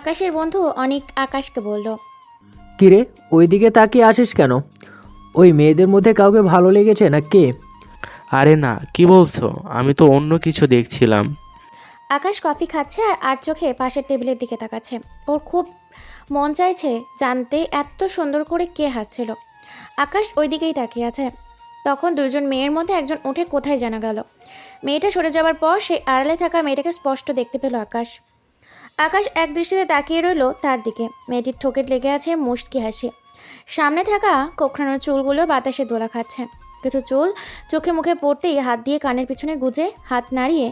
আকাশের বন্ধু অনেক আকাশকে বলল, কিরে, ওইদিকে তাকিয়ে আছিস কেন? ওই মেয়েদের মধ্যে কাউকে ভালো লেগেছে না কে? আরে না, কি বলছো? আমি তো অন্য কিছু দেখছিলাম। আকাশ কফি খাচ্ছে আর আর চোখে পাশের টেবিলের দিকে তাকাচ্ছে। ওর খুব মন চাইছে জানতে এত সুন্দর করে কে হাসছিল। আকাশ ওই দিকেই তাকিয়ে আছে। তখন দুজন মেয়ের মধ্যে একজন উঠে কোথায় জানা গেল। মেয়েটা সরে যাওয়ার পর সেই আড়ালে থাকা মেয়েটাকে স্পষ্ট দেখতে পেল আকাশ। আকাশ এক দৃষ্টিতে তাকিয়ে রইল তার দিকে। মেয়েটির ঠোঁটে লেগে আছে মুচকি হাসি। সামনে থাকা কোঁকড়ানো চুলগুলো বাতাসে দোলা খাচ্ছে। কিছু চুল চোখে মুখে পড়তেই হাত দিয়ে কানের পিছনে গুজে হাত নাড়িয়ে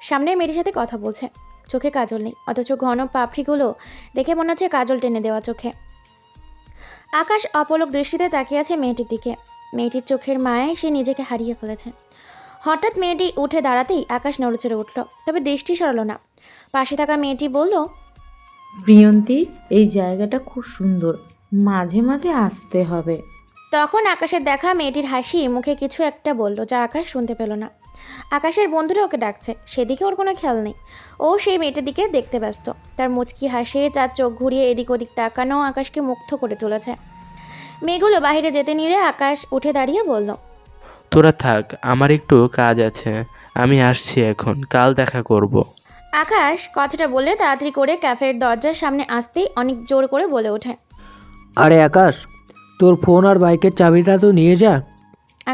সামনের মেয়েটির সাথে কথা বলছে। চোখে কাজল নেই, অথচ ঘন পাপড়িগুলো দেখে মনে হচ্ছে কাজল টেনে দেওয়া চোখে। আকাশ অপলক দৃষ্টিতে তাকিয়ে আছে মেয়েটির দিকে। মেয়েটির চোখের মায়ায় সে নিজেকে হারিয়ে ফেলেছে। হঠাৎ মেয়েটি উঠে দাঁড়াতেই আকাশ নড়েচড়ে উঠল, তবে দৃষ্টি সরালো না। পাশে থাকা মেয়েটি বলল, প্রিয়ন্তী, এই জায়গাটা খুব সুন্দর, মাঝে মাঝে আসতে হবে। তখন আকাশের দেখা মেয়েটির হাসি মুখে কিছু একটা বলল, যা আকাশ শুনতে পেল না। আকাশের বন্ধুরা ওকে ডাকছে, সেদিকে ওর কোনো খেয়াল নেই। ও সেই মেয়েটির দিকে দেখতে ব্যস্ত। তার মুচকি হাসি, তার চোখ ঘুরিয়ে এদিক ওদিক তাকানো আকাশকে মুগ্ধ করে তুলেছে। মেয়েগুলো বাইরে যেতে নিলে আকাশ উঠে দাঁড়িয়ে বলল, তোরা থাক, আমার একটু কাজ আছে। আমি আসছি এখন, কাল দেখা করব। আকাশ কথাটা বলে তাড়াতাড়ি করে ক্যাফের দরজার সামনে আসতেই অনেক জোর করে বলে ওঠে। আরে আকাশ, তোর ফোন আর বাইকের চাবিটা তো নিয়ে যা।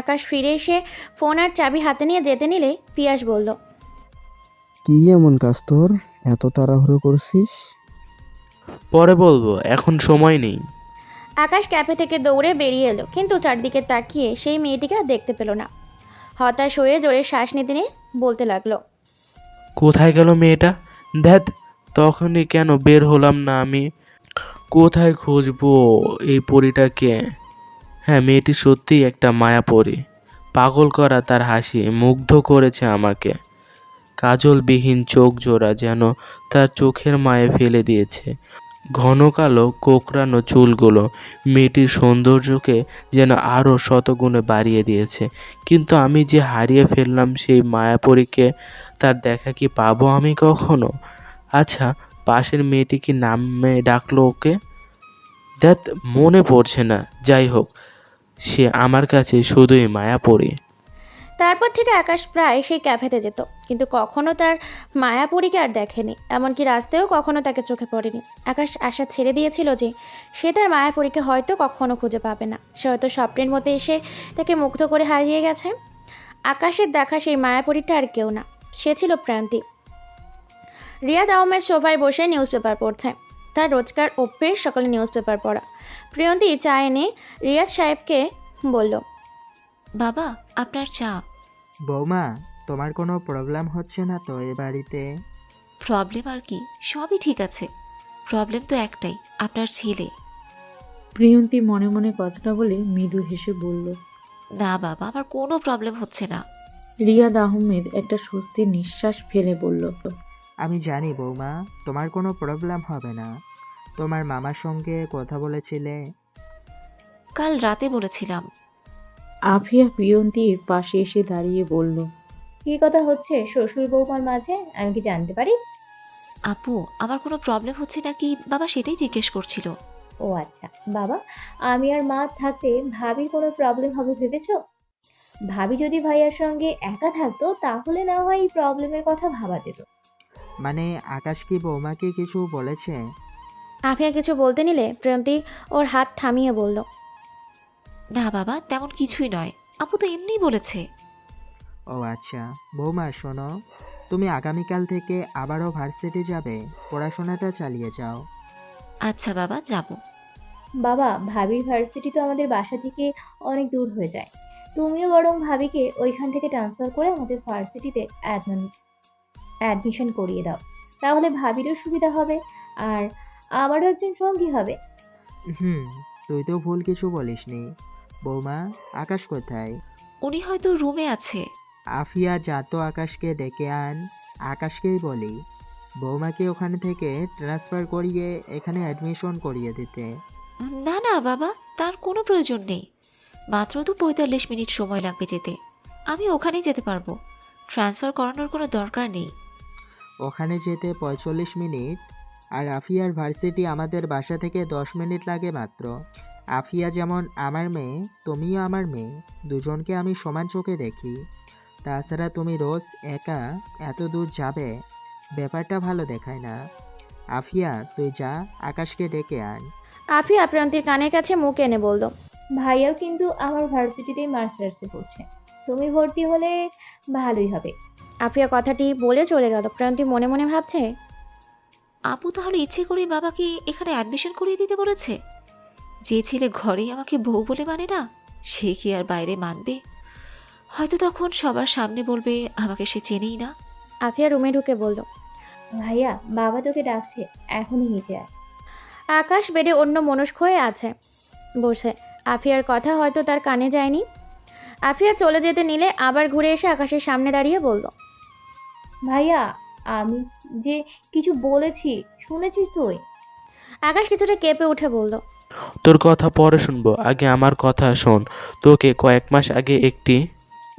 আকাশ ফিরে এসে ফোন আর চাবি হাতে নিয়ে যেতে নিলে পিয়াস বলল, কি এমন কাজ তোর, এত তাড়াহুড়ো করছিস? পরে বলবো, এখন সময় নেই। আকাশ ক্যাফে থেকে দৌড়ে বেরিয়ে এলো, কিন্তু চারদিকে তাকিয়ে সেই মেয়েটিকে আর দেখতে পেল না। হতাশ হয়ে জোরে শ্বাস নিতে নিয়ে বলতে লাগলো, কোথায় গেল মেয়েটা? ধ্যাত, তখনই কেন বের হলাম না আমি? কোথায় খুঁজবো এই পরীটাকে? হ্যাঁ, মেয়েটি সত্যিই একটা মায়াপরী। পাগল করা তার হাসি মুগ্ধ করেছে আমাকে। কাজলবিহীন চোখ জোড়া যেন তার চোখের মায়ে ফেলে দিয়েছে। ঘন কালো কোঁকড়ানো চুলগুলো মেয়েটির সৌন্দর্যকে যেন আরও শতগুণে বাড়িয়ে দিয়েছে। কিন্তু আমি যে হারিয়ে ফেললাম সেই মায়াপরীকে, তার দেখা কি পাবো আমি কখনো? আচ্ছা, পাশের মেয়েটি কি নামে ডাকলো ওকে? দ্যাট, মনে পড়ছে না। যাই হোক, সে আমার কাছে শুধুই মায়াপরী। তারপর থেকে আকাশ প্রায় সেই ক্যাফেতে যেত, কিন্তু কখনো তার মায়াপরীকে আর দেখেনি। এমনকি রাস্তায়ও কখনো তাকে চোখে পড়েনি। আকাশ আশা ছেড়ে দিয়েছিল যে সে তার মায়াপরীকে হয়তো কখনো খুঁজে পাবে না। সে হয়তো স্বপ্নের মধ্যে এসে তাকে মুগ্ধ করে হারিয়ে গেছে। আকাশের দেখা সেই মায়াপরীটা আর কেউ না, সে ছিল প্রান্তি। রিয়াদ আহমেদ সোফায় বসে নিউজ পেপার পড়ছে। তার রোজকার অভ্যেস সকালে নিউজ পেপার পড়া। প্রিয়ন্তী চা এনে রিয়াদ সাহেবকে বলল, বাবা, আপনার চা। বৌমা, তোমার কোনো প্রবলেম হচ্ছে না তো এ বাড়িতে? প্রবলেম আর কি, সবই ঠিক আছে। প্রবলেম তো একটাই, আপনার ছেলে। প্রিয়ন্তী মনে মনে কথাটা বলে মৃদু হেসে বলল। না বাবা, আমার কোনো প্রবলেম হচ্ছে না। রিয়াদ আহমেদ একটা স্বস্তির নিঃশ্বাস ফেলে বলল, আমি জানি বৌমা, তোমার কোনো প্রবলেম হবে না। তোমার মামার সঙ্গে কথা বলেছিলে? কাল রাতে বলেছিলাম। আফিয়া প্রিয়ন্তীর পাশে এসে দাঁড়িয়ে বলল, কী কথা হচ্ছে শ্বশুর বৌমার মাঝে, আমি কি জানতে পারি? আপু, আমার কোনো প্রবলেম হচ্ছে নাকি বাবা সেটাই জিজ্ঞেস করছিল। ও আচ্ছা বাবা, আমি আর মা থাকতে ভাবির কোনো প্রবলেম হবে ভেবেছো? ভাবি যদি ভাইয়ার সঙ্গে একা থাকতো তাহলে না হয় এই প্রবলেমের কথা ভাবা যেত। মানে আকাশ কি বৌমাকে কিছু বলেছে? আফিয়া কিছু বলতে নিলে প্রিয়ন্তী ওর হাত থামিয়ে বলল, না বাবা, তেমন কিছুই নয়। আপু তো এমনিই বলেছে। ও আচ্ছা। বৌমা শোনো, তুমি আগামীকাল থেকে আবারও ভার্সিটি যাবে, পড়াশোনাটা চালিয়ে যাও। আচ্ছা বাবা, যাব। বাবা, ভাবির ভার্সিটি তো আমাদের বাসা থেকে অনেক দূর হয়ে যায়। তুমিও বরং ভাবিকে ওইখান থেকে ট্রান্সফার করে আমাদের ভার্সিটিতে অ্যাডমিশন করিয়ে দাও, তাহলে ভাবিরও সুবিধা হবে আর আমারও একজন সঙ্গী হবে। হুম, তুই তো ভুল কিছু বলিসনি। বৌমা, আকাশ কোথায়? উনি হয়তো রুমে আছে। আফিয়া, যা তো আকাশকে ডেকে আন। আকাশকেই বলি বৌমাকে ওখানে থেকে ট্রান্সফার করিয়ে এখানে অ্যাডমিশন করিয়ে দিতে। না না বাবা, তার কোনো প্রয়োজন নেই। মাত্র তো 45 মিনিট সময় লাগবে যেতে। আমি ওখানেই যেতে পারবো। ট্রান্সফার করানোর কোনো দরকার নেই। ওখানে যেতে 45 মিনিট? আর আফিয়ার ভার্সিটি আমাদের বাসা থেকে 10 মিনিট লাগে মাত্র। আফিয়া যেমন আমার মেয়ে, তুমিও আমার মেয়ে, দুজনকে আমি সমান চোখে দেখি। তাছাড়া তুমি রোজ একা এত দূর যাবে, ব্যাপারটা ভালো দেখায় না। আফিয়া, তুই যা, আকাশকে ডেকে আন। আফিয়া প্রিয়ন্তীর কানের কাছে মুখ এনে বলল, ভাইয়াও কিন্তু আমার ভার্সিটিতেই মার্শাল আর্টসে পড়ছে, তুমি ভর্তি হলে ভালোই হবে। আফিয়া কথাটি বলে চলে গেল। প্রিয়ন্তী মনে মনে ভাবছে, আপু তাহলে ইচ্ছে করে বাবাকে এখানে অ্যাডমিশন করিয়ে দিতে বলেছে। যে ছেলে ঘরেই আমাকে বউ বলে মানে না, সে কি আর বাইরে মানবে? হয়তো তখন সবার সামনে বলবে আমাকে সে চেনেই না। আফিয়া রুমে ঢুকে বলল, ভাইয়া, বাবা তোকে ডাকছে, এখনই নিচে আয়। আকাশ বেডে অন্য মনস্ক হয়ে আছে বসে। আফিয়ার কথা হয়তো তার কানে যায়নি। আফিয়া চলে যেতে নিলে আবার ঘুরে এসে আকাশের সামনে দাঁড়িয়ে বলল, ভাইয়া, আমি যে কিছু বলেছি শুনেছিস তুই? আকাশ কিছুটা কেঁপে উঠে বলল, তোর কথা পরে শুনবো, আগে আমার কথা শোন। তোকে কয়েক মাস আগে একটি...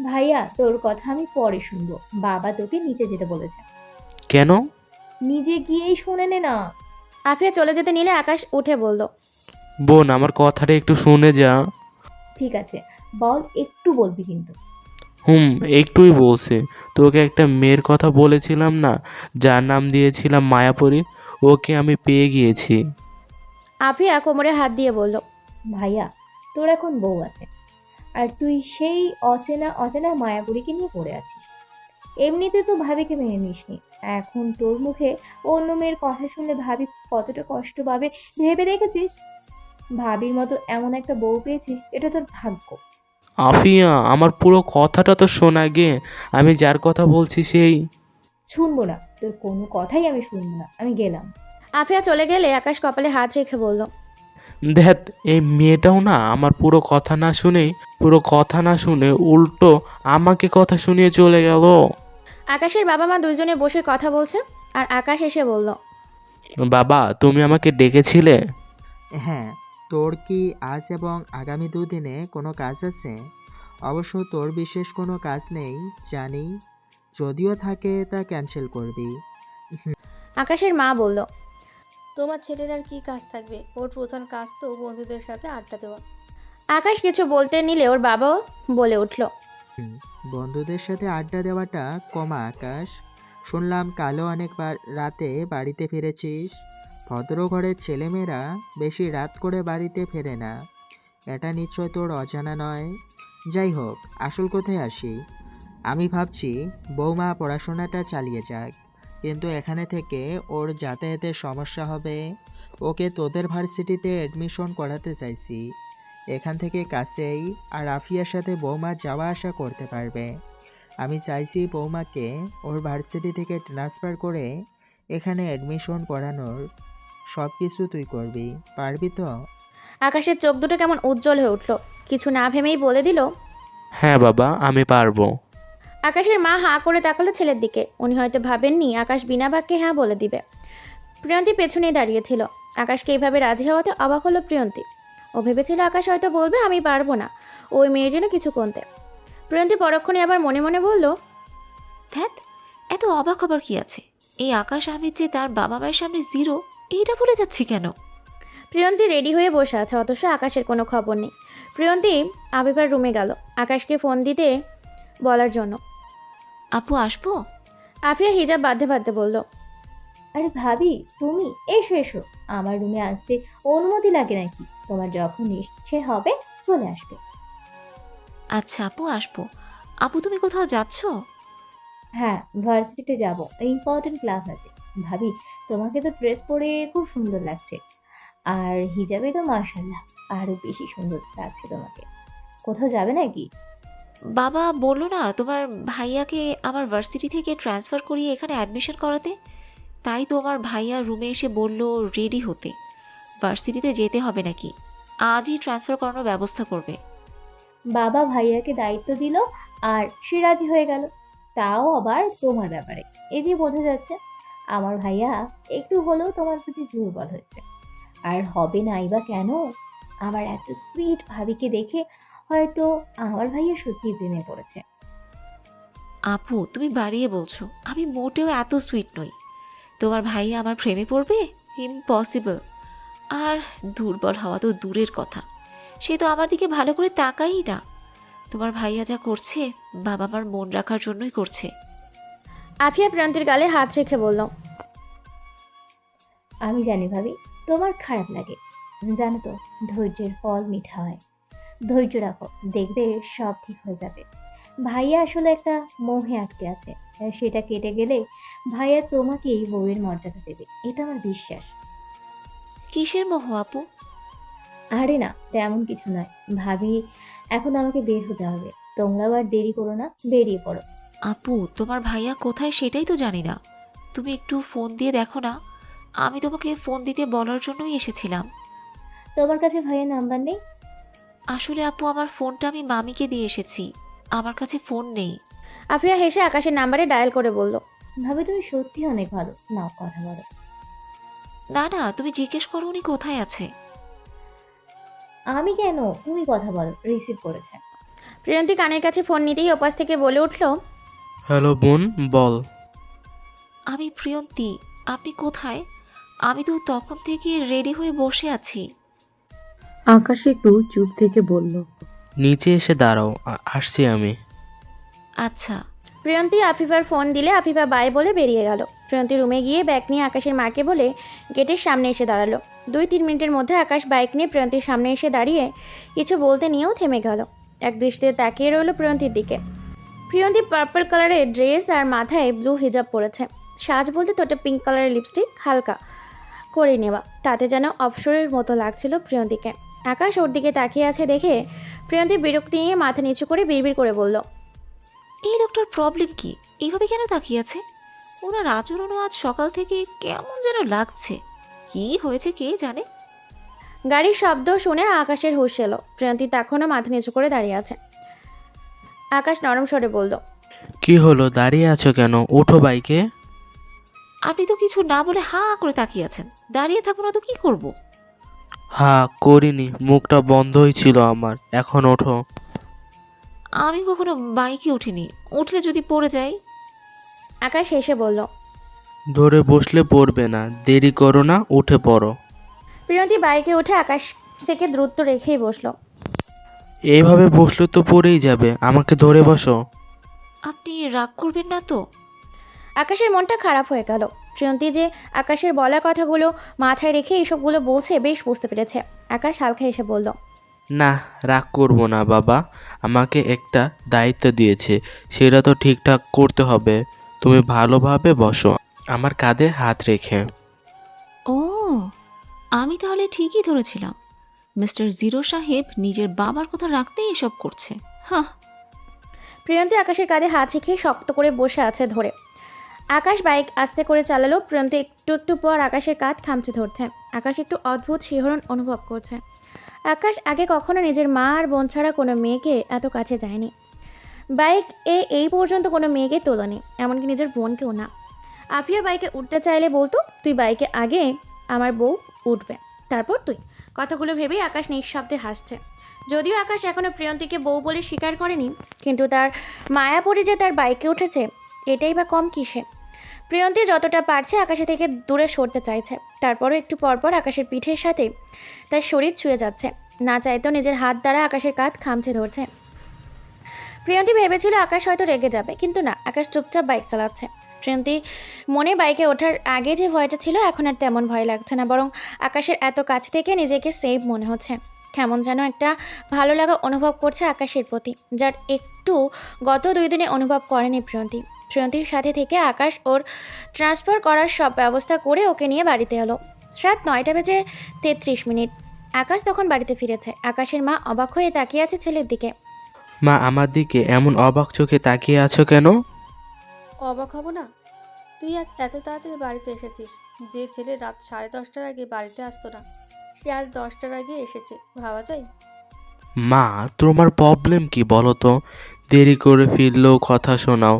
ভাইয়া, তোর কথা আমি পরে শুনবো। বাবা তোকে নিচে যেতে বলেছে। কেন? নিজে গিয়েই শুনে নে না। আফিয়া চলে যেতে নিলে আকাশ উঠে বলল, বোন, আমার কথাটা একটু শুনে যা। ঠিক আছে, বল, একটু বলবি কিন্তু। একটুই বলছি। তোকে একটা মেয়ের কথা বলেছিলাম না, যার নাম দিয়েছিলাম মায়াপরী, ওকে আমি পেয়ে গিয়েছি। আফিয়া কোমরে হাত দিয়ে বলল, ভাইয়া, তোর এখন বউ আছে, আর তুই সেই অচেনা অচেনা মায়াপুরীকে নিয়ে পড়ে আছিস। এমনিতে তো ভাবিকে মেনে নিসনি, এখন তোর মুখে অন্য মেয়ের কথা শুনলে ভাবি কতটা কষ্ট পাবে ভেবে দেখেছিস? ভাবির মতো এমন একটা বউ পেয়েছিস, এটা তোর ভাগ্য। আফিয়া, আমার পুরো কথাটা তো শোন আগে। আমি যার কথা বলছি সেই... শুনবো না, তোর কোনো কথাই আমি শুনবো না, আমি গেলাম। আফিয়া চলে গেলে আকাশ কপালে হাত রেখে বলল, দেখ, এই মেয়েটাও না আমার পুরো কথা না শুনে উল্টো আমাকে কথা শুনিয়ে চলে গেল। আকাশের বাবা মা দুইজনে বসে কথা বলছে আর আকাশ এসে বলল, বাবা, তুমি আমাকে ডেকেছিলে? হ্যাঁ, তোর কি আজ এবং আগামী 2 দিনে কোনো কাজ আছে? অবশ্য তোর বিশেষ কোনো কাজ নেই জানি, যদিও থাকে তা ক্যান্সেল করবি। আকাশের মা বলল, তোমার ছেলের আর কি কাজ থাকবে? ওর প্রধান কাজ তো বন্ধুদের সাথে আড্ডা দেওয়া। আকাশ কিছু বলতে নিলে ওর বাবাও বলে উঠল, বন্ধুদের সাথে আড্ডা দেওয়াটা কমা আকাশ। শুনলাম কালও অনেকবার রাতে বাড়িতে ফিরেছিস। ভদ্র ঘরের ছেলেমেয়েরা বেশি রাত করে বাড়িতে ফেরে না, এটা নিশ্চয় তোর অজানা নয়। যাই হোক, আসল কোথায় আসি। আমি ভাবছি বৌমা পড়াশোনাটা চালিয়ে যাক, কিন্তু এখানে থেকে ওর যাতায়াতের সমস্যা হবে। ওকে তোদের ভার্সিটিতে অ্যাডমিশন করাতে চাইছি, এখান থেকে কাছেই, আর আফিয়ার সাথে বৌমা যাওয়া আসা করতে পারবে। আমি চাইছি বৌমাকে ওর ভার্সিটি থেকে ট্রান্সফার করে এখানে অ্যাডমিশন করানোর সব কিছু তুই করবি, পারবি তো? আকাশের চোখ দুটো কেমন উজ্জ্বল হয়ে উঠল। কিছু না ভেবেই বলে দিল, হ্যাঁ বাবা, আমি পারবো। আকাশের মা হাঁ করে তাকালো ছেলের দিকে। উনি হয়তো ভাবেননি আকাশ বিনা বাক্যে হ্যাঁ বলে দিবে। প্রিয়ন্তী পেছনেই দাঁড়িয়েছিল। আকাশকে এইভাবে রাজি হওয়াতে অবাক হলো প্রিয়ন্তী। ও ভেবেছিল আকাশ হয়তো বলবে আমি পারবো না, ওই মেয়ের জন্য কিছু কমতে। প্রিয়ন্তী পরক্ষণে আবার মনে মনে বলল, ধ্যাত, এত অবাক হবার কি আছে? এই আকাশ আহমেদ যে তার বাবা মায়ের সামনে জিরো, এইটা ভুলে যাচ্ছি কেন? প্রিয়ন্তী রেডি হয়ে বসে আছে, অথচ আকাশের কোনো খবর নেই। প্রিয়ন্তী আবিবার রুমে গেল আকাশকে ফোন দিতে বলার জন্য। আপু আসবো? আফিয়া হিজাব বাঁধতে বাঁধতে বলল, আরে ভাবি, তুমি এসো এসো, আমার রুমে আসতে অনুমতি লাগে নাকি? তোমার যখন ইচ্ছে হবে চলে আসবে। আচ্ছা আপু, আসবো। আপু, তুমি কোথাও যাচ্ছ? হ্যাঁ, ভার্সিটিতে যাব, ইম্পর্টেন্ট ক্লাস আছে। ভাবি, তোমাকে তো ড্রেস পরে খুব সুন্দর লাগছে, আর হিজাবে তো মাশাআল্লাহ আরো বেশি সুন্দর লাগছে তোমাকে। কোথাও যাবে নাকি? বাবা বললো না তোমার ভাইয়াকে আমার ভার্সিটি থেকে ট্রান্সফার করিয়ে এখানে অ্যাডমিশন করাতে, তাই তো আমার ভাইয়া রুমে এসে বলল রেডি হতে, ভার্সিটিতে যেতে হবে নাকি, আজই ট্রান্সফার করানোর ব্যবস্থা করবে। বাবা ভাইয়াকে দায়িত্ব দিল আর সে রাজি হয়ে গেল, তাও আবার তোমার ব্যাপারে। এই যে বোঝা যাচ্ছে আমার ভাইয়া একটু হলেও তোমার প্রতি দুর্বল হয়েছে। আর হবে নাই বা কেন? আমার এত সুইট ভাবিকে দেখে হয়তো আমার ভাইয়া সত্যিই প্রেমে পড়েছে। আপু, তুমি বাড়িয়ে বলছো, আমি মোটেও এত সুইট নই। তোমার ভাইয়া আমার প্রেমে পড়বে? ইম্পসিবল। আর দুর্বল হওয়া তো দূরের কথা, সে তো আমার দিকে ভালো করে তাকাই না। তোমার ভাইয়া যা করছে বাবা মার মন রাখার জন্যই করছে। আফিয়া প্রিয়ন্তীর গালে হাত রেখে বলল, আমি জানি ভাবি তোমার খারাপ লাগে, জানো তো ধৈর্যের ফল মিঠা হয়। ধৈর্য রাখো, দেখবে সব ঠিক হয়ে যাবে। ভাইয়া আসলে একটা মোহে আটকে আছে, আর সেটা কেটে গেলে ভাইয়া তোমাকেই বউয়ের মর্যাদা দেবে, এটা আমার বিশ্বাস। কিসের মোহ আপু? আরে না, তেমন কিছু নয় ভাবি। এখন আমাকে বের হতে হবে, তোমরাও আর দেরি করো না, বেরিয়ে পড়ো। আপু তোমার ভাইয়া কোথায় সেটাই তো জানি না, তুমি একটু ফোন দিয়ে দেখো না। আমি তোমাকে ফোন দিতে বলার জন্যই এসেছিলাম। তোমার কাছে ভাইয়ের নাম্বার নেই? আসলে আপু আমার ফোনটা আমি মামিকে দিয়ে এসেছি, আমার কাছে ফোন নেই। আফিয়া হেসে আকাশের নাম্বারে ডায়াল করে বলল, ভাবি তুমি সত্যি অনেক ভালো, নাও কথা বলো। না না, তুমি জিজ্ঞেস করো উনি কোথায় আছে। আমি কেন, তুমি কথা বলো, রিসিভ করেছে। প্রিয়ন্তী কানের কাছে ফোন নিতেই ওপাশ থেকে বলে উঠল, হ্যালো বোন, বল। আমি প্রিয়ন্তী, আপনি কোথায়? আমি তো তখন থেকে রেডি হয়ে বসে আছি। আকাশ একটু চুপ থেকে বলল, নিচে এসে দাঁড়াও, আসছি আমি। আচ্ছা। প্রিয়ন্তী আফিফার ফোন দিলে আফিফা বাই বলে বেরিয়ে গেল। প্রিয়ন্তী রুমে গিয়ে ব্যাগ নিয়ে আকাশের মাকে বলে গেটের সামনে এসে দাঁড়ালো। 2-3 মিনিটের মধ্যে আকাশ বাইক নিয়ে প্রিয়ন্তীর সামনে এসে দাঁড়িয়ে কিছু বলতে নিয়েও থেমে গেল। এক দৃষ্টিতে তাকিয়ে রইল প্রিয়ন্তীর দিকে। প্রিয়ন্তী পার্পল কালারের ড্রেস আর মাথায় ব্লু হিজাব পরেছে। সাজ বলতে তোটা পিঙ্ক কালারের লিপস্টিক হালকা করে নেওয়া, তাতে যেন অপসরের মতো লাগছিল প্রিয়ন্তীকে। আকাশ ওর দিকে তাকিয়ে আছে দেখে প্রিয়ন্তী বিরক্তি নিয়ে মাথা নিচু করে বিড়বিড় করে বলল, এই লোকটার প্রবলেম কি? এইভাবে কেন তাকিয়ে আছে? ওনার আচরণও আজ সকাল থেকে কেমন যেন লাগছে। কি হয়েছে কে জানে। গাড়ির শব্দ শুনে আকাশের হুঁশ এলো। প্রিয়ন্তী তখনও মাথা নিচু করে দাঁড়িয়ে আছে। আকাশ নরম স্বরে বলল, কি হলো, দাঁড়িয়ে আছো কেন? ওঠো বাইকে। আপনি তো কিছু না বলে হা করে তাকিয়ে আছেন, দাঁড়িয়ে থাকবো না তো কি করব? হ্যাঁ করিনি, মুখটা বন্ধই ছিল আমার। এখন ওঠো। আমি কখনো বাইকে উঠিনি, উঠলে যদি পড়ে যাই। আকাশ হেসে বলল। ধরে বসলে পড়বে না, দেরি করো না, উঠে পড়ো। প্রিয়ন্তী বাইকে উঠে আকাশ থেকে দ্রুত রেখেই বসলো। এইভাবে বসলে তো পড়েই যাবে, আমাকে ধরে বসো। আপনি রাগ করবেন না তো? আকাশের মনটা খারাপ হয়ে গেল। প্রিয়ন্তী যে আকাশের বলা কথাগুলো মাথায় রেখে এইসবগুলো বলছে বেশ বুঝতে পেরেছে। আকাশ হালকা হেসে বলল, না, রাগ করবো না বাবা, আমাকে একটা দায়িত্ব দিয়েছে, সেটা তো ঠিকঠাক করতে হবে। তুমি ভালোভাবে বসো, আমার কাঁধে হাত রেখে। ও, আমি তাহলে ঠিকই ধরেছিলাম। মিস্টার জিরো সাহেব নিজের বাবার কথা রাখতেই এসব করছে। হ্যাঁ। প্রিয়ন্তী আকাশের কাঁধে হাত রেখে শক্ত করে বসে আছে ধরে। আকাশ বাইক আস্তে করে চালালো। প্রিয়ন্তী একটু একটু পর আকাশের কাঁধ খামচে ধরছে। আকাশ একটু অদ্ভুত শিহরণ অনুভব করছে। আকাশ আগে কখনো নিজের মা আর বোন ছাড়া কোনো মেয়েকে এত কাছে যায়নি। বাইক এই পর্যন্ত কোনো মেয়েকে তোলেনি, এমনকি নিজের বোনকেও না। আফিয়া বাইকে উঠতে চাইলে বলতো, তুই বাইকে আগে, আমার বউ উঠবে, তারপর তুই। কথাগুলো ভেবেই আকাশ নিঃশব্দে হাসছে। যদিও আকাশ এখনও প্রিয়ন্তীকে বউ বলে স্বীকার করেনি, কিন্তু তার মায়া পড়ে যে তার বাইকে উঠেছে এটাই বা কম কিসে। প্রিয়ন্তী যতটা পারছে আকাশে থেকে দূরে সরতে চাইছে, তারপরও একটু পরপর আকাশের পিঠের সাথে তার শরীর ছুঁয়ে যাচ্ছে। না চাইতেও নিজের হাত দ্বারা আকাশের কাঁধ খামচে ধরছে। প্রিয়ন্তী ভেবেছিল আকাশ হয়তো রেগে যাবে, কিন্তু না, আকাশ চুপচাপ বাইক চালাচ্ছে। প্রিয়ন্তী মনে বাইকে ওঠার আগে যে ভয়টা ছিল এখন আর তেমন ভয় লাগছে না, বরং আকাশের এত কাছ থেকে নিজেকে সেফ মনে হচ্ছে। কেমন যেন একটা ভালো লাগা অনুভব করছে আকাশের প্রতি, যার একটু গত 2 দিনে অনুভব করেনি প্রিয়ন্তী। প্রিয়ন্তীর সাথে থেকে আকাশ ওর ট্রান্সফার করার সব ব্যবস্থা করে ওকে নিয়ে বাড়িতে এলো। রাত 9:33। আকাশ তখন বাড়িতে ফিরেছে। আকাশের মা অবাক হয়ে তাকিয়ে আছে ছেলের দিকে। মা, আমার দিকে এমন অবাক চোখে তাকিয়ে আছো কেন? অবাক হব না? তুই আজ এত তাড়াতাড়ি বাড়িতে এসেছিস। যে ছেলে রাত 10:30টার আগে বাড়িতে আসতো না, সে আজ 10টার আগে এসেছে, ভাবা যায়? মা, তোমার প্রবলেম কি বলো তো? দেরি করে ফিরলেও কথা শোনাও,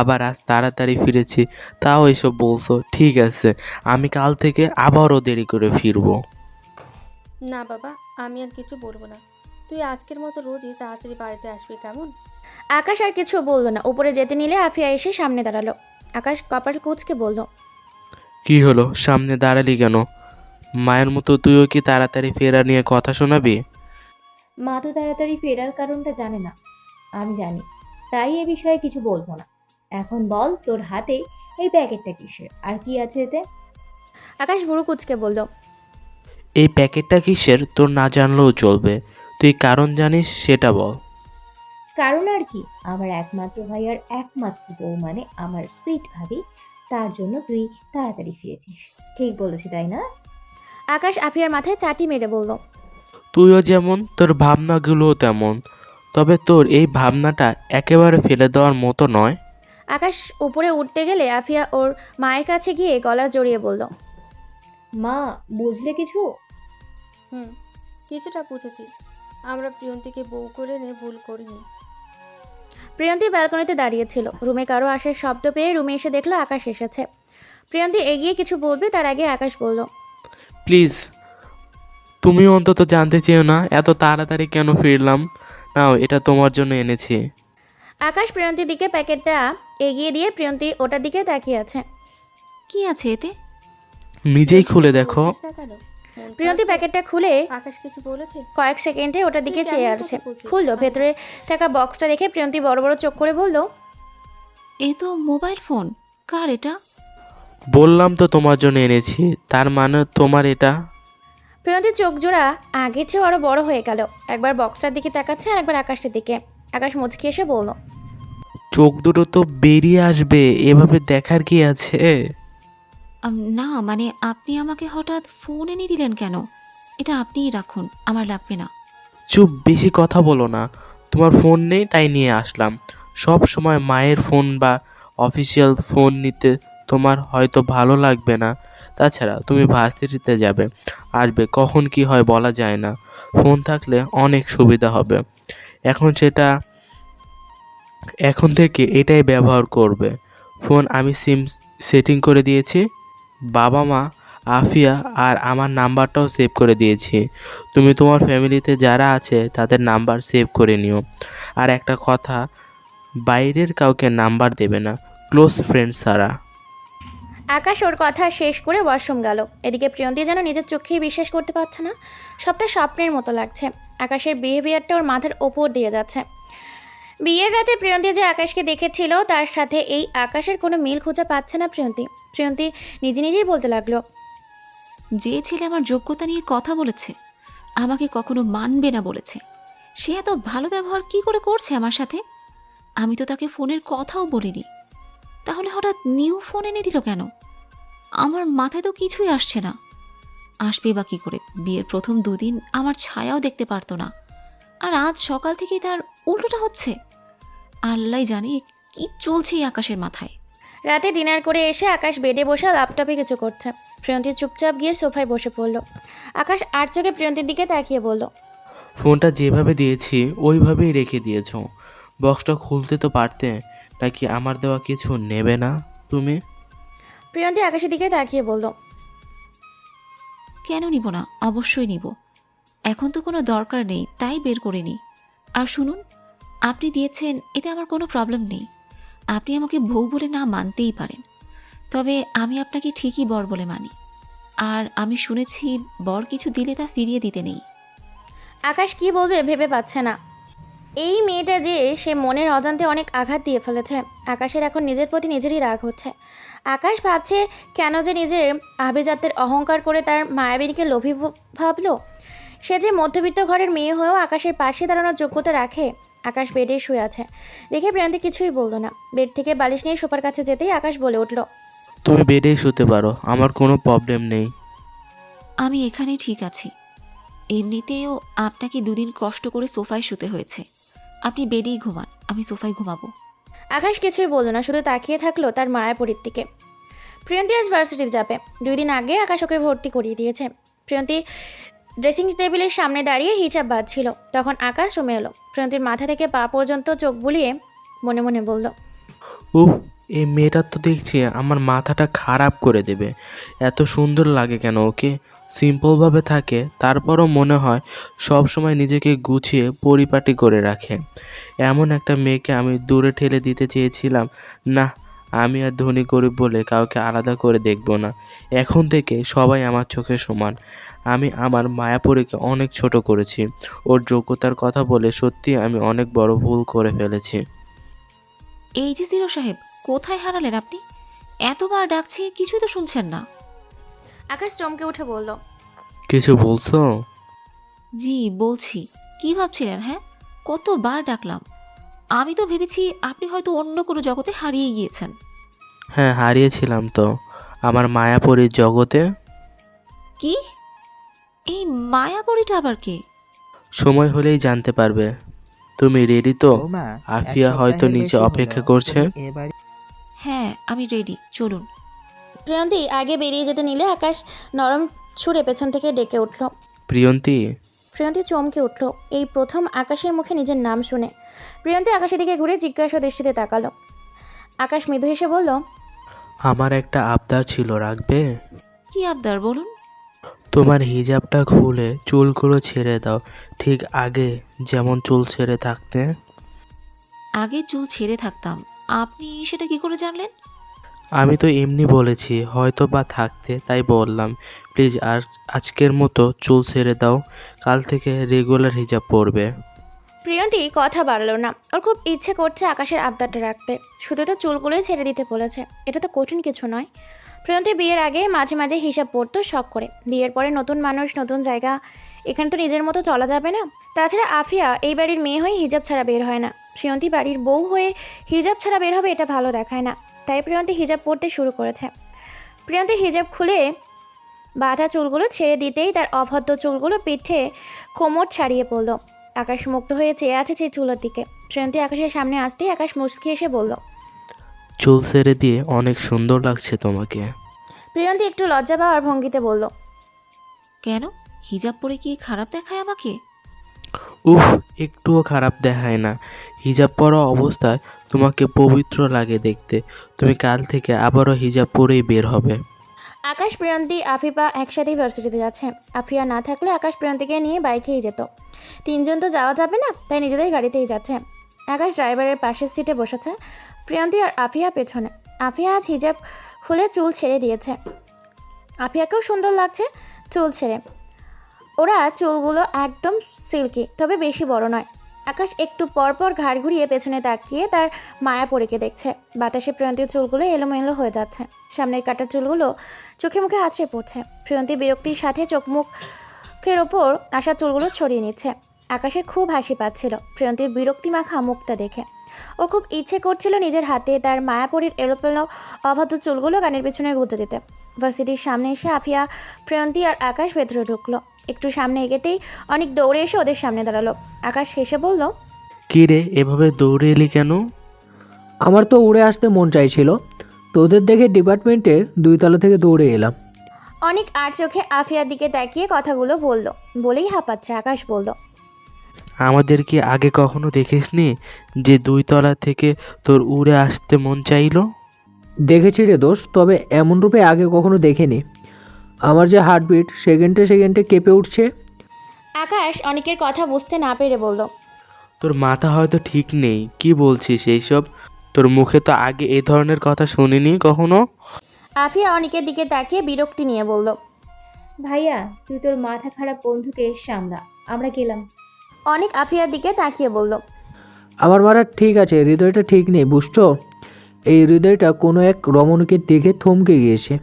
আবার আজ তাড়াতাড়ি ফিরেছি তাও এসব বলছো। ঠিক আছে, আমি কাল থেকে আবারও দেরি করে ফিরবো। না বাবা, আমি আর কিছু বলবো না। তুই আজকের মতো রোজই তাড়াতাড়ি বাড়িতে আসবি, কেমন? আকাশ আর কিছু বলল না। উপরে যেতে নিলে আফিয়া এসে সামনে দাঁড়ালো। আকাশ কপাল কুঁচকে বলল, কি হলো, সামনে দাঁড়ালি কেন? মায়ের মতো তুইও কি তাড়াতাড়ি ফেরা নিয়ে কথা শোনাবি? মা তো তাড়াতাড়ি ফেরার কারণটা জানে না, আমি জানি, তাই এ বিষয়ে কিছু বলবো না। এখন বল, তোর হাতে এই প্যাকেটটা কিসের, আর কি আছে এতে? আকাশ ভুরু কুচকে বলল, এই প্যাকেটটা কিসের তোর না জানলেও চলবে, তুই কারণ জানিস সেটা বল। কারণ আর কি, আমার একমাত্র ভাই আর একমাত্র বউ মানে আমার সুইট ভাবি, তার জন্য তুই তাড়াতাড়ি ফিরেছিস। ঠিক বলেছি তাই না? আকাশ আফিয়ার মাথায় চাটি মেরে বলল, তুইও যেমন তোর ভাবনাগুলোও তেমন, তবে তোর এই ভাবনাটা একেবারে ফেলে দেওয়ার মতো নয়। আকাশ উপরে উঠতে গেলে আফিয়া ওর মায়ের কাছে গিয়ে গলা জড়িয়ে বলল, মা, বুঝলে কিছু? হুম, কিছুটা বুঝেছি। আমরা প্রিয়ন্তীকে বউ করে নিয়ে ভুল করিনি। প্রিয়ন্তী ব্যালকনিতে দাঁড়িয়েছিল। রুমে কারো আসার শব্দ পেয়ে রুমে এসে দেখলো আকাশ এসেছে। প্রিয়ন্তী এগিয়ে কিছু বলবে তার আগে আকাশ বলল, প্লিজ তুমি অন্তত জানতে চেও না এত তাড়াতাড়ি কেন ফিরলাম? নাও, এটা তোমার জন্য এনেছি। আকাশ প্রিয়ন্তীর দিকে প্যাকেটটা এগিয়ে দিয়ে প্রিয়ন্তী ওটার দিকে তাকিয়ে আছে। কি আছে এতে? নিজেই খুলে কিছু দেখো। বলছিস না কেন? মন প্রিয়ন্তী খারাপ তো? প্যাকেটটা খুলে আকাশ কিছু বলেছে? কয়েক সেকেন্ডে ওটার দিকে তুই চেয়ে কেমন আসছে। কথা বলছিস? খুললো, আমি- ভেতরে থাকা বক্সটা দেখে প্রিয়ন্তী বড় বড় চোখ করে বলল, এ তো মোবাইল ফোন। কার এটা? বললাম তো তোমার জন্য এনেছি, তার মানে তোমার এটা। প্রিয়ন্তীর চোখ জোড়া আগের চেয়েও আরো বড় হয়ে গেল। একবার বক্সটার দিকে তাকাচ্ছে আর একবার আকাশের দিকে। আকাশ মুচকি এসে বলল, চোখ দুটো তো বেরিয়ে আসবে, এভাবে দেখার কি আছে? না মানে আপনি আমাকে হঠাৎ ফোন এনে দিলেন কেন? এটা আপনিই রাখুন, আমার লাগবে না। চুপ, বেশি কথা বলো না। তোমার ফোন নেই তাই নিয়ে আসলাম। সব সময় মায়ের ফোন বা অফিসিয়াল ফোন নিতে তোমার হয়তো ভালো লাগবে না। তাছাড়া তুমি ভার্সিটিতে যাবে, আসবে, কখন কি হয় বলা যায় না। ফোন থাকলে অনেক সুবিধা হবে। এখন থেকে এটাই ব্যবহার করবে। ফোন আমি সিম সেটিং করে দিয়েছি। বাবা মা, আফিয়া আর আমার নাম্বারটাও সেভ করে দিয়েছি। তুমি তোমার ফ্যামিলিতে যারা আছে তাদের নাম্বার সেভ করে নিও। আর একটা কথা, বাইরের কাউকে নাম্বার দেবে না, ক্লোজ ফ্রেন্ড ছাড়া। আকাশ ওর কথা শেষ করে ওয়াশরুম গেল। এদিকে প্রিয়ন্তী যেন নিজের চোখেই বিশ্বাস করতে পারছে না। সবটা স্বপ্নের মতো লাগছে। আকাশের বিহেভিয়ারটা ওর মাথার ওপর দিয়ে যাচ্ছে। বিয়ের রাতে প্রিয়ন্তী যে আকাশকে দেখেছিল তার সাথে এই আকাশের কোনো মিল খুঁজে পাচ্ছে না প্রিয়ন্তী। প্রিয়ন্তী নিজে নিজেই বলতে লাগলো, যে ছেলে আমার যোগ্যতা নিয়ে কথা বলেছে, আমাকে কখনো মানবে না বলেছে, সে এত ভালো ব্যবহার কি করে করছে আমার সাথে? আমি তো তাকে ফোনের কথাও বলিনি, তাহলে হঠাৎ নিউ ফোন এনে দিল কেন? আমার মাথায় তো কিছুই আসছে না। আসবে বা কী করে? বিয়ের প্রথম দুদিন আমার ছায়াও দেখতে পারতো না, আর আজ সকাল থেকেই তার উল্টোটা হচ্ছে। আল্লাহ জানে কি চলছে এই আকাশের মাথায়। রাতে ডিনার করে এসে আকাশ বেডে বসে ল্যাপটপে কিছু করছে। প্রিয়ন্তী চুপচাপ গিয়ে সোফায় বসে পড়ল। আকাশ আর চোখে প্রিয়ন্তীর দিকে তাকিয়ে বলল, ফোনটা যেভাবে দিয়েছি ওইভাবেই রেখে দিয়েছো। বক্সটা খুলতে তো পারতে, নাকি আমার দেওয়া কিছু নেবে না তুমি? প্রিয়ন্তী আকাশের দিকে তাকিয়ে বলল, কেন নিব না? অবশ্যই নিব। এখন তো কোনো দরকার নেই, তাই বের করে নিই। আর শুনুন, আপনি দিয়েছেন এতে আমার কোনো প্রবলেম নেই। আপনি আমাকে বউ বলে না মানতেই পারেন, তবে আমি আপনাকে ঠিকই বর বলে মানি। আর আমি শুনেছি বর কিছু দিলে তা ফিরিয়ে দিতে নেই। আকাশ কি বলবে ভেবে পাচ্ছে না। এই মেয়েটা যে সে মনের অজান্তে অনেক আঘাত দিয়ে ফেলেছে। আকাশের এখন নিজের প্রতি নিজেরই রাগ হচ্ছে। আকাশ ভাবছে কেন যে নিজের আভিজাত্যের অহংকার করে তার মায়াবিনীকে লোভী ভাবলো। সে যে মধ্যবিত্ত ঘরের মেয়ে হয়েও আকাশের পাশে দাঁড়ানোর যোগ্যতা রাখে। আকাশ বেডে শুয়ে আছে দেখে প্রিয়ন্তী কিছুই বললো না। বেড থেকে বালিশ নিয়ে সোফার কাছে যেতেই আকাশ বলে উঠল, তুমি বেডেই শুতে পারো, আমার কোনো প্রবলেম নেই। আমি এখানেই ঠিক আছি। এমনিতেও আপনাকে দুদিন কষ্ট করে সোফায় শুতে হয়েছে। আপনি বেডেই ঘুমান, আমি সোফায় ঘুমাবো। আকাশ কিছুই বলল না, শুধু তাকিয়ে থাকলো তার মায়াপুরীর দিকে। প্রিয়ন্তী আজ ভার্সিটিতে যাবে। 2 দিন আগে আকাশ ওকে ভর্তি করিয়ে দিয়েছে। প্রিয়ন্তী ড্রেসিং টেবিলের সামনে দাঁড়িয়ে হিজাব বাঁধছিল। তখন আকাশ রুমে এলো। প্রিয়ন্তীর মাথা থেকে পা পর্যন্ত চোখ বুলিয়ে মনে মনে বলল, উফ, এই মেয়েটার তো দেখছি আমার মাথাটা খারাপ করে দেবে। এত সুন্দর লাগে কেন ওকে? সিম্পলভাবে থাকে, তারপরও মনে হয় সব সময় নিজেকে গুছিয়ে পরিপাটি করে রাখে। এমন একটা মেয়েকে আমি দূরে ঠেলে দিতে চেয়েছিলাম। না, আমি আর ধনী গরিব বলে কাউকে আলাদা করে দেখব না। এখন থেকে সবাই আমার চোখে সমান। আমি আমার মায়াপরীকে অনেক ছোট করেছি। ওর যোগ্যতার কথা বলে সত্যি আমি অনেক বড় ভুল করে ফেলেছি। এই যে জিরো সাহেব, কোথায় হারালেন আপনি? এতবার ডাকছি, কিছুই তো শুনছেন না। আকাশ চমকে উঠে বলল, কিছু বলছো? জি বলছি। কি ভাবছিলেন? হ্যাঁ, কতবার ডাকলাম। আমি তো ভেবেছি আপনি হয়তো অন্য কোনো জগতে হারিয়ে গিয়েছেন। হ্যাঁ, হারিয়েছিলাম তো আমার মায়াপরীর জগতে। কি? এই মায়াবরীটা আবার কে? সময় হলেই জানতে পারবে। তুমি রেডি তো? বৌমা, আফিয়া এক হয়তো সপ্তাহের নিচে বেশি হলো অপেক্ষা করছে। তুমি এ বাড়ি হ্যাঁ, আমি রেডি, চলুন। প্রিয়ন্তী আগে বেরিয়ে যেতে নিলে আকাশ নরম সুরে পেছন থেকে ডেকে উঠল। প্রিয়ন্তী। প্রিয়ন্তী চমকে উঠল এই প্রথম আকাশের মুখে নিজের নাম শুনে। প্রিয়ন্তী আকাশের দিকে ঘুরে জিজ্ঞাসা দৃষ্টিতে তাকালো। আকাশ মৃদু হেসে বলল, আমার একটা আবদার ছিল, রাখবে? কি আবদার বলুন? তোমার হিজাবটা খুলে চুলগুলো ছেড়ে দাও, ঠিক আগে যেমন চুল ছেড়ে থাকতে। আগে চুল ছেড়ে থাকতাম, আপনি সেটা কি করে জানলেন? আমি তো এমনি বলেছি, হয়তো বা থাকতে, তাই বললাম। প্লিজ আজকের মতো চুল ছেড়ে দাও, কাল থেকে রেগুলার হিজাব পরবে। প্রিয়ন্তী কথা বাড়ল না। ওর খুব ইচ্ছে করছে আকাশের আবদারটা রাখতে। শুধু তো চুলগুলোই ছেড়ে দিতে বলেছে, এটা তো কঠিন কিছু নয়। প্রিয়ন্তী বিয়ের আগে মাঝে মাঝে হিসাব পড়তো শখ করে। বিয়ের পরে নতুন মানুষ, নতুন জায়গা, এখানে তো নিজের মতো চলা যাবে না। তাছাড়া আফিয়া এই বাড়ির মেয়ে হয়ে হিজাব ছাড়া বের হয় না। প্রিয়ন্তী বাড়ির বউ হয়ে হিজাব ছাড়া বের হবে, এটা ভালো দেখায় না। তাই প্রিয়ন্তী হিজাব পরতে শুরু করেছে। প্রিয়ন্তী হিজাব খুলে বাঁধা চুলগুলো ছেড়ে দিতেই তার অভদ্র চুলগুলো পিঠে কোমর ছাড়িয়ে পড়ল। আকাশ মুগ্ধ হয়ে চেয়ে আছে সেই চুলের দিকে। প্রিয়ন্তী আকাশের সামনে আসতেই আকাশ মুচকি এসে বলল, চুল ছেড়ে দিয়ে অনেক সুন্দর লাগছে তোমাকে। প্রিয়ন্তী একটু লজ্জা পাওয়ার ভঙ্গিতে বলল, কেন? হিজাব পরে কি খারাপ দেখায় আমাকে? উফ, একটুও খারাপ দেখায় না। হিজাব পরা অবস্থায় তোমাকে পবিত্র লাগে দেখতে। তুমি কাল থেকে আবারও হিজাব পরেই বের হবে। আকাশ, প্রিয়ন্তী, আফিফা একসাথেই ভার্সিটিতে যাচ্ছে। আফিয়া না থাকলে আকাশ প্রিয়ন্তীকে নিয়ে বাইকেই যেত। তিনজন তো যাওয়া যাবে না, তাই নিজেদের গাড়িতেই যাচ্ছে। আকাশ ড্রাইভারের পাশের সিটে বসেছে, প্রিয়ন্তী আর আফিয়া পেছনে। আফিয়া আজ হিজাব খুলে চুল ছেড়ে দিয়েছে। আফিয়াকেও সুন্দর লাগছে চুল ছেড়ে। ওরা চুলগুলো একদম সিল্কি, তবে বেশি বড় নয়। আকাশ একটু পরপর ঘাড় ঘুরিয়ে পেছনে তাকিয়ে তার মায়াপরীকে দেখছে। বাতাসে প্রিয়ন্তীর চুলগুলো এলোমেলো হয়ে যাচ্ছে। সামনের কাটা চুলগুলো চোখে মুখে আছড়ে পড়ছে। প্রিয়ন্তী বিরক্তির সাথে চোখ মুখের ওপর আসা চুলগুলো ছড়িয়ে নিচ্ছে। আকাশের খুব হাসি পাচ্ছিল প্রিয়ন্তীর বিরক্তি মাখা মুখটা দেখে। ওর খুব ইচ্ছে করছিল নিজের হাতে তার মায়াপরীর এলোপেলো অবাধ্য চুলগুলো কানের পেছনে গুঁজে দিতে। ভার্সিটির সামনে এসে আফিয়া, প্রিয়ন্তী আর আকাশ ভেতরে ঢুকলো। একটু সামনে এগোতেই অনেক দৌড়ে এসে ওদের সামনে দাঁড়ালো। আকাশ হেসে বলল, কি রে, এভাবে দৌড়ে এলি কেন? আমার তো উড়ে আসতে মন চাইছিল, তোদের দেখে ডিপার্টমেন্টের 2 তলা থেকে দৌড়ে এলাম। অনেক আর চোখে আফিয়ার দিকে তাকিয়ে কথাগুলো বলল। বলেই হাঁপাচ্ছে। আকাশ বলল, আমাদের কি আগে কখনো দেখিসনি যে 2 তলা থেকে তোর উড়ে আসতে মন চাইলো? দেখেছি রে দোষ, তবে এমন রূপে আগে কখনো দেখিনি। আমার যে হার্টবিট সেকেন্ডে সেকেন্ডে কেঁপে উঠছে। আকাশ অনেকের কথা বুঝতে না পেরে বলল, তোর মাথা হয়তো ঠিক নেই, কি বলছিস এইসব? তোর মুখে তো আগে এই ধরনের কথা শুনিনি কখনো। আফিয়া অনেকের দিকে তাকিয়ে বিরক্তি নিয়ে বলল, ভাইয়া, তুই তোর মাথা খারাপ বন্ধুকে সামলা, আমরা গেলাম। অনেক আফিয়ার দিকে তাকিয়ে বলল, আমার মারা ঠিক আছে, হৃদয়টা ঠিক নেই, বুঝছো? এই হৃদয়টা কোনো এক রমণীকে দেখে থমকে গিয়েছে।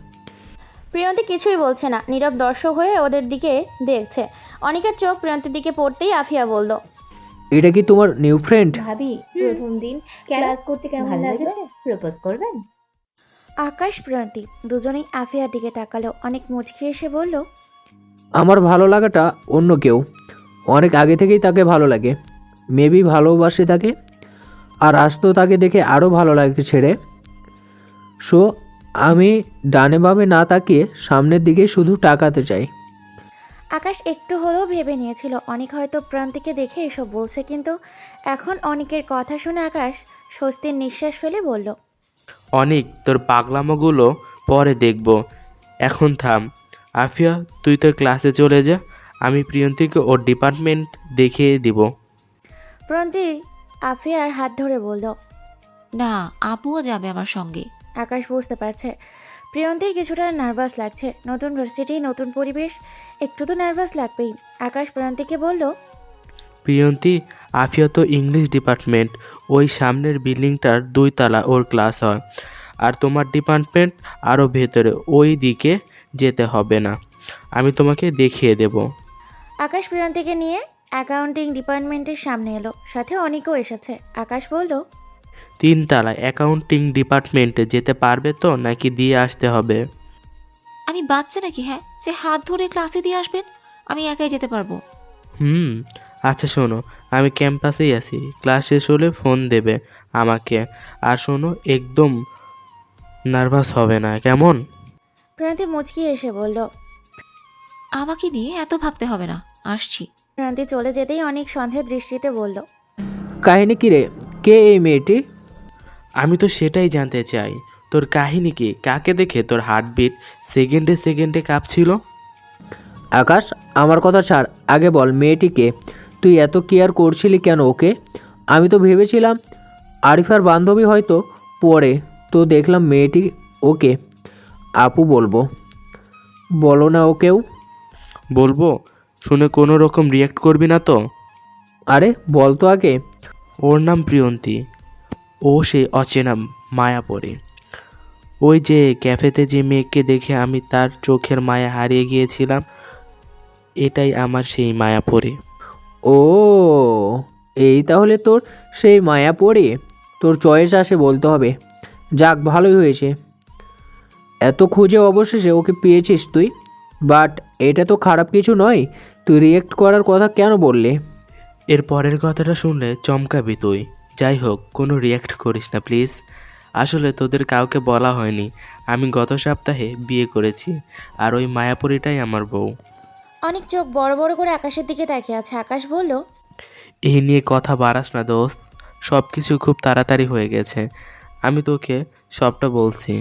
প্রিয়ন্তী কিছুই বলছে না, নীরব দর্শক হয়ে ওদের দিকে দেখছে। অনেকের চোখ প্রিয়ন্তীর দিকে পড়তেই আফিয়া বলল, এটা কি তোমার নিউ ফ্রেন্ড? ভাবি, প্রথম দিন ক্লাস করতে কেমন লাগছে? প্রপোজ করবেন? আকাশ প্রিয়ন্তী দুজনেই আফিয়ার দিকে তাকালো। অনেক মুচকি এসে বলল, আমার ভালো লাগাটা অন্য কেউ, অনেক আগে থেকেই তাকে ভালো লাগে। মেবি ভালোবাসে তাকে, আর আজ তো তাকে দেখে আরও ভালো লাগে ছেড়ে। সো আমি ডানে বামে না তাকিয়ে সামনের দিকে শুধু তাকাতে চাই। আকাশ একটু হলেও ভেবে নিয়েছিল অনেক হয়তো প্রান্তিকে দেখে এসব বলছে, কিন্তু এখন অনেকের কথা শুনে আকাশ স্বস্তির নিঃশ্বাস ফেলে বলল, অনেক, তোর পাগলামোগুলো পরে দেখব, এখন থাম। আফিয়া, তুই তোর ক্লাসে চলে যা, আমি প্রিয়ন্তীকে ওর ডিপার্টমেন্ট দেখিয়ে দিব। প্রান্তি আফিয়ার হাত ধরে বলল, না, আপুও যাবে আমার সঙ্গে। আকাশ বুঝতে পারছে প্রিয়ন্তীর কিছুটা নার্ভাস লাগছে। নতুন ভার্সিটি, নতুন পরিবেশ, একটু তো নার্ভাস লাগবেই। আকাশ প্রিয়ন্তীকে বলল, প্রিয়ন্তী, আফিয়া তো ইংলিশ ডিপার্টমেন্ট, ওই সামনের বিল্ডিংটার 2 তলা ওর ক্লাস হয়। আর তোমার ডিপার্টমেন্ট আরও ভেতরে, ওই দিকে যেতে হবে না, আমি তোমাকে দেখিয়ে দেব। আকাশ প্রিয়ন্তীকে নিয়ে অ্যাকাউন্টিং ডিপার্টমেন্টের সামনে এলো, সাথে অনেকেও এসেছে। আকাশ বলল, 3 তলায় অ্যাকাউন্টিং ডিপার্টমেন্টে যেতে পারবে তো, নাকি দিয়ে আসতে হবে? আমি বাচ্চা নাকি, হ্যাঁ, যে হাত ধরে ক্লাসে দিয়ে আসবেন? আমি একাই যেতে পারবো। আচ্ছা শোনো, আমি ক্যাম্পাসেই আছি, ক্লাস শেষ হলে ফোন দেবে আমাকে। আর শোনো, একদম নার্ভাস হবে না, কেমন? প্রিয়ন্তী মুচকি এসে বলল। আমাকে নিয়ে এত ভাবতে হবে না, আসছি। প্রিয়ন্তী চলে যেতেই অনেক সন্দেহের দৃষ্টিতে বলল, কাহিনী কী রে? কে এই মেয়েটি? আমি তো সেটাই জানতে চাই, তোর কাহিনী কি? কাকে দেখে তোর হার্টবিট সেকেন্ডে সেকেন্ডে কাঁপছিল? আকাশ, আমার কথা ছাড়, আগে বল মেয়েটিকে। তুই এত কেয়ার করছিলি কেন ওকে? আমি তো ভেবেছিলাম আরিফার বান্ধবী হয়তো, পরে তো দেখলাম মেয়েটি। ওকে আপু বলবো, বলো না ওকেও। বলবো, শুনে কোনো রকম রিয়াক্ট করবি না তো? আরে বল তো আগে। ওর নাম প্রিয়ন্তী, ও সেই অচেনা মায়াপরী। ওই যে ক্যাফেতে যে মেয়েকে দেখে আমি তার চোখের মায়া হারিয়ে গিয়েছিলাম, এটাই আমার সেই মায়াপরী। ও, এই তাহলে তোর সেই মায়া পড়ে তোর চয়েস আসে বলতে হবে। যাক, ভালোই হয়েছে, এত খুঁজে অবশেষে ওকে পেয়েছিস তুই। বাট এটা তো খারাপ কিছু নয়, তুই রিয়েক্ট করার কথা কেন বললে? এর পরের কথাটা শুনলে চমকাবি তুই। যাই হোক, কোনো রিয়াক্ট করিস না প্লিজ। আসলে তোদের কাউকে বলা হয়নি, আমি গত সপ্তাহে বিয়ে করেছি, আর ওই মায়াপরীটাই আমার বউ। অনেক চোখ বড় বড় করে আকাশের দিকে তাকিয়ে আছে। আকাশ বলল, এই নিয়ে কথা বাড়াস না দোস্ত, সব কিছু খুব তাড়াতাড়ি হয়ে গেছে, আমি তোকে সবটা বলছি।